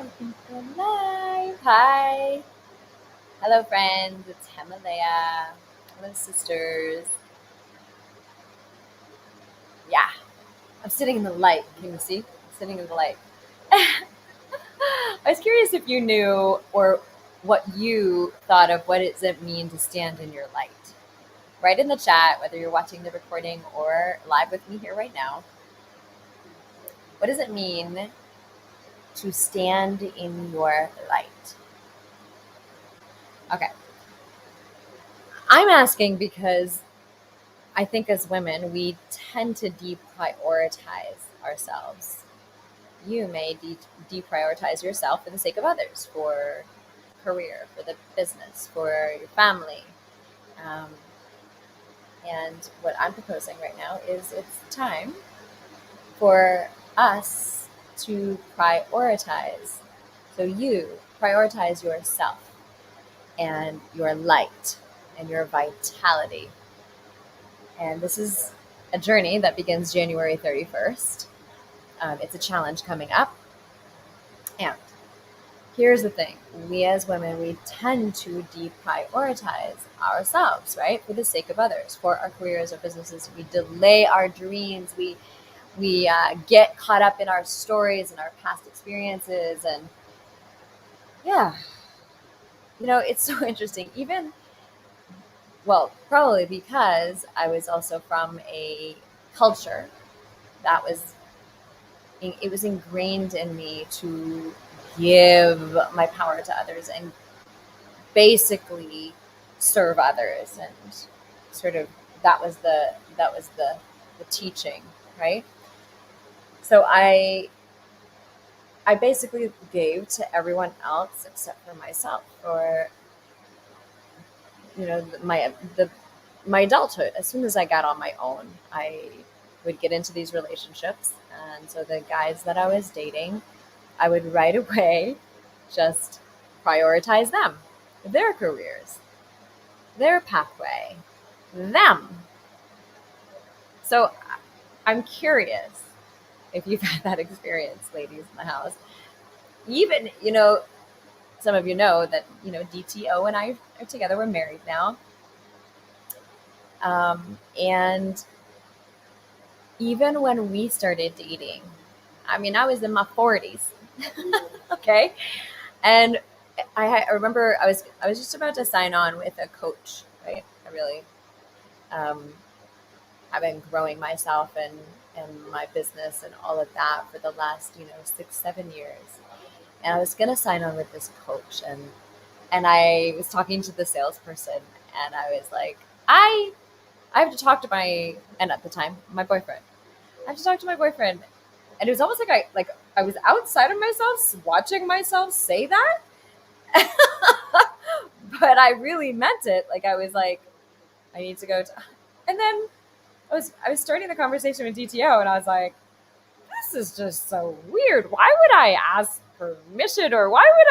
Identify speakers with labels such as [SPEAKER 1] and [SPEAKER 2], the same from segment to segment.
[SPEAKER 1] We're live. Hi. Hello, friends. It's Himalaya. Hello, sisters. Yeah, I'm sitting in the light. Can you see? I'm sitting in the light. I was curious if you knew or what you thought of what does it mean to stand in your light. Write in the chat, whether you're watching the recording or live with me here right now. What does it mean to stand in your light? Okay. I'm asking because I think as women, we tend to deprioritize ourselves. You may deprioritize yourself for the sake of others, for career, for the business, for your family. Um, and what I'm proposing right now is it's time for us to prioritize. So you prioritize yourself and your light and your vitality. And this is a journey that begins January 31st. It's a challenge coming up. And here's the thing. We as women, we tend to deprioritize ourselves, right? For the sake of others, for our careers or businesses. We delay our dreams. We get caught up in our stories and our past experiences. And yeah, it's so interesting. Probably because I was also from a culture that it was ingrained in me to give my power to others and basically serve others, and sort of that was the teaching, right? So I basically gave to everyone else except for myself, or my adulthood. As soon as I got on my own, I would get into these relationships, and so the guys that I was dating, I would right away just prioritize them, their careers, their pathway, them. So I'm curious if you've had that experience, ladies in the house. Even, some of you know that, DTO and I are together. We're married now. And even when we started dating, I mean, I was in my 40s. Okay. And I remember I was just about to sign on with a coach, right? I really have been growing myself and my business and all of that for the last 6-7 years. And I was gonna sign on with this coach, and I was talking to the salesperson, and I was like, I have to talk to and at the time my boyfriend. I have to talk to my boyfriend, and it was almost like I was outside of myself watching myself say that. But I really meant it. Like, I was like, I need to go to, and then I was starting the conversation with DTO, and I was like, this is just so weird. Why would I ask permission, or why would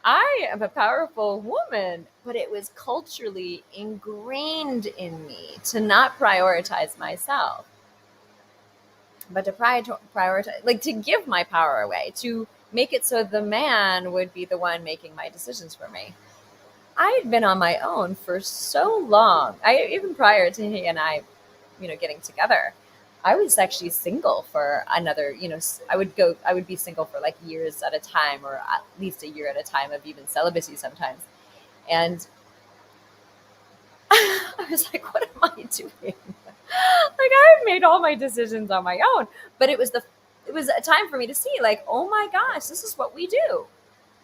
[SPEAKER 1] I am a powerful woman, but it was culturally ingrained in me to not prioritize myself, but to prioritize, like, to give my power away, to make it so the man would be the one making my decisions for me. I had been on my own for so long. Even prior to he and I, getting together, I was actually single for another, I would be single for like years at a time, or at least a year at a time of even celibacy sometimes. And I was like, what am I doing? Like, I made all my decisions on my own, but it was a time for me to see, like, oh my gosh, this is what we do.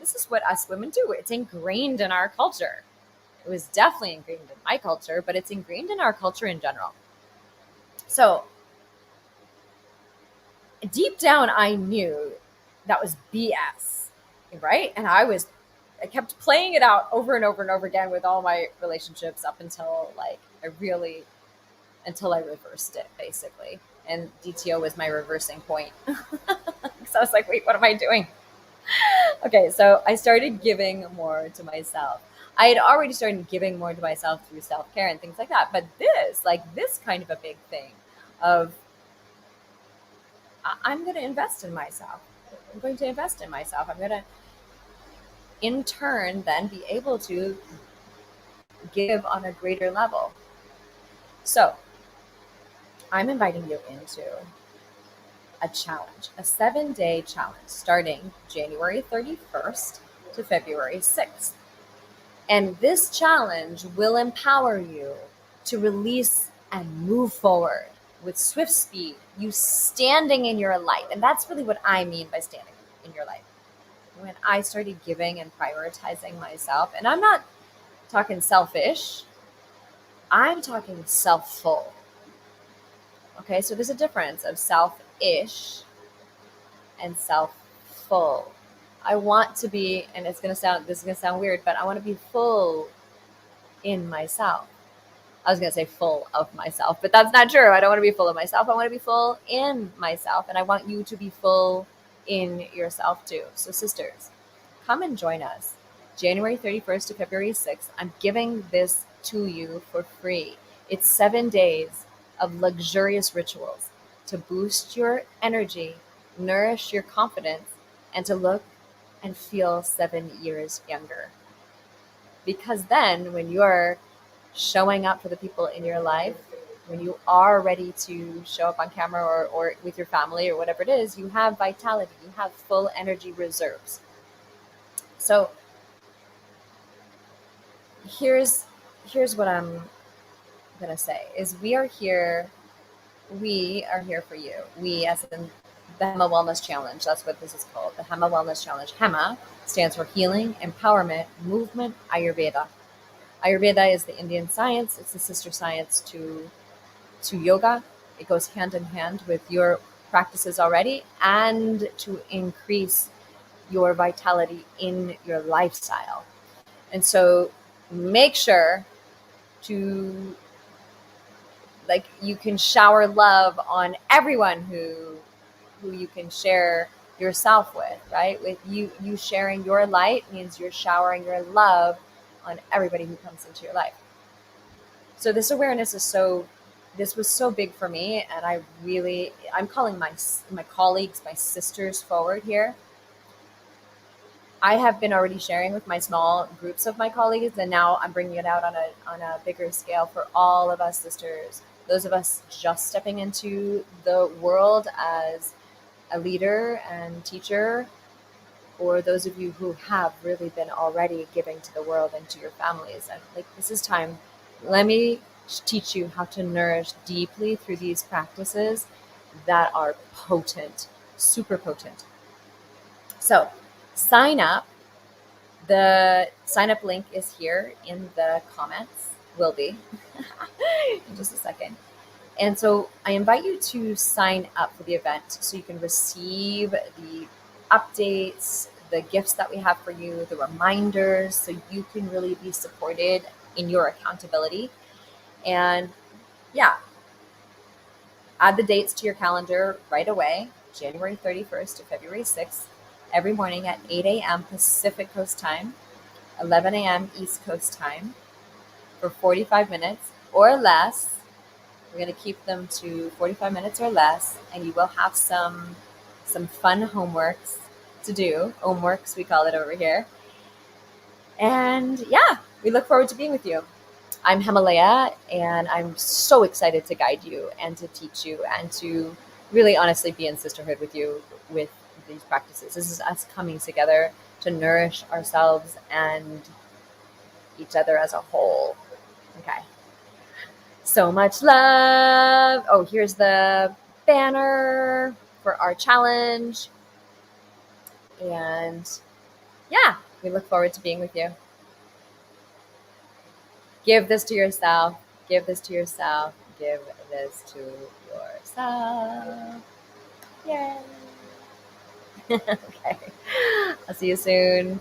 [SPEAKER 1] This is what us women do. It's ingrained in our culture. It was definitely ingrained in my culture, but it's ingrained in our culture in general. So deep down, I knew that was BS, right? And I kept playing it out over and over and over again with all my relationships up until until I reversed it, basically. And DTO was my reversing point. So I was like, wait, what am I doing? Okay, so I started giving more to myself. I had already started giving more to myself through self-care and things like that. But this kind of a big thing of, I'm going to invest in myself. I'm going to invest in myself. I'm going to, in turn, then be able to give on a greater level. So I'm inviting you into a challenge, a 7-day challenge starting January 31st to February 6th. And this challenge will empower you to release and move forward with swift speed, you standing in your light. And that's really what I mean by standing in your light. When I started giving and prioritizing myself, and I'm not talking selfish, I'm talking self full. Okay, so there's a difference of selfish and self full. I want to be, and this is gonna sound weird, but I want to be full in myself. I was gonna say full of myself, but that's not true. I don't want to be full of myself. I want to be full in myself, and I want you to be full in yourself too. So sisters, come and join us. January 31st to February 6th. I'm giving this to you for free. It's 7 days of luxurious rituals to boost your energy, nourish your confidence, and to look and feel 7 years younger. Because then, when you're showing up for the people in your life, when you are ready to show up on camera or with your family or whatever it is, you have vitality, you have full energy reserves. So here's what I'm gonna say is we are here for you. We, as in the HEMA Wellness Challenge, that's what this is called, the HEMA Wellness Challenge. HEMA stands for Healing, Empowerment, Movement, Ayurveda. Ayurveda is the Indian science. It's the sister science to yoga. It goes hand in hand with your practices already, and to increase your vitality in your lifestyle. And so make sure to, like, you can shower love on everyone who you can share yourself with, right? With you sharing your light means you're showering your love on everybody who comes into your life. So this awareness this was so big for me, and I'm calling my colleagues, my sisters forward here. I have been already sharing with my small groups of my colleagues, and now I'm bringing it out on a bigger scale for all of us sisters. Those of us just stepping into the world as a leader and teacher, or those of you who have really been already giving to the world and to your families. And like, this is time. Let me teach you how to nourish deeply through these practices that are potent, super potent. So sign up. The sign up link is here in the comments, will be in just a second. And so I invite you to sign up for the event so you can receive the updates, the gifts that we have for you, the reminders, so you can really be supported in your accountability. And yeah, add the dates to your calendar right away, January 31st to February 6th, every morning at 8 a.m. Pacific Coast time, 11 a.m. East Coast time, for 45 minutes or less. We're going to keep them to 45 minutes or less, and you will have some fun homeworks to do. Homeworks, we call it over here. And yeah, we look forward to being with you. I'm Himalaya, and I'm so excited to guide you and to teach you and to really honestly be in sisterhood with you with these practices. This is us coming together to nourish ourselves and each other as a whole. Okay. So much love. Oh, here's the banner for our challenge. And yeah, we look forward to being with you. Give this to yourself. Give this to yourself. Give this to yourself. Yay. Okay. I'll see you soon.